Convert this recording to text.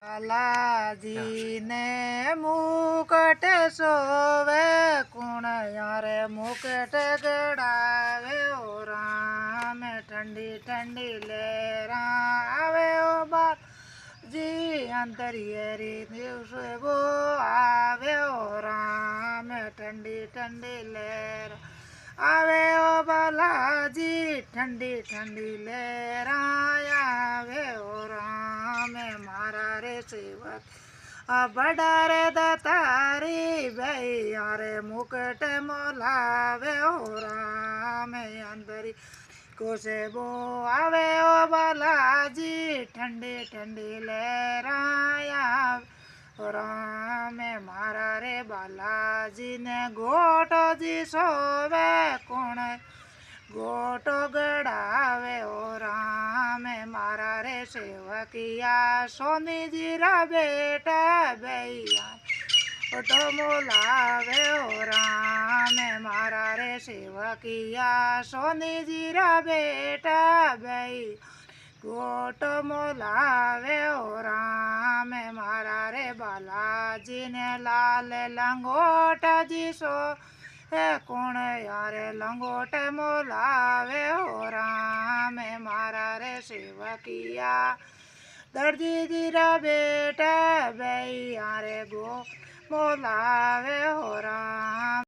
બાલાજી ને મુકટ સોવે કુણ યારે મુકટ ગડાવે ઓ રામ ઠંડી ઠંડી લેરા આવે ઓ બાલાજી અંતરિયેરી દિવસે બો આવે ઓ રામ ઠંડી ઠંડી લેરા આવે ઓ બાલાજી ઠંડી ઠંડી લેરા આવે ઓ રામ મારા રે સેવક બડારે દાતારી ભૈયા રે મુકટ મોલાવે ઓ રામ અંદરી કોસે બો આવે ઓ બાલાજી ઠંડી ઠંડી લેરાયા રામ મારા રે બાલાજી ને ગોટોજી સોવે કોણ ગોટો ગડાવે ઓ રામ મારા રે સેવકિયા સોનીજી રા બેટા ભૈયા ગોટો મોલાવે ઓ રામ મારા રે સેવકિયા સોનીજી રા બેટા ભાઈ ગોટો મોલાવે ઓ રામ મારા રે બાલાજી ને લાલ લંગોટાજી સો કોણ યારે લંગોટ મોલાવે ઓ રામ મારા રે સેવકિયા દરજીજી રા બેટા ભૈયા રે ગો મોલાવે ઓ રામ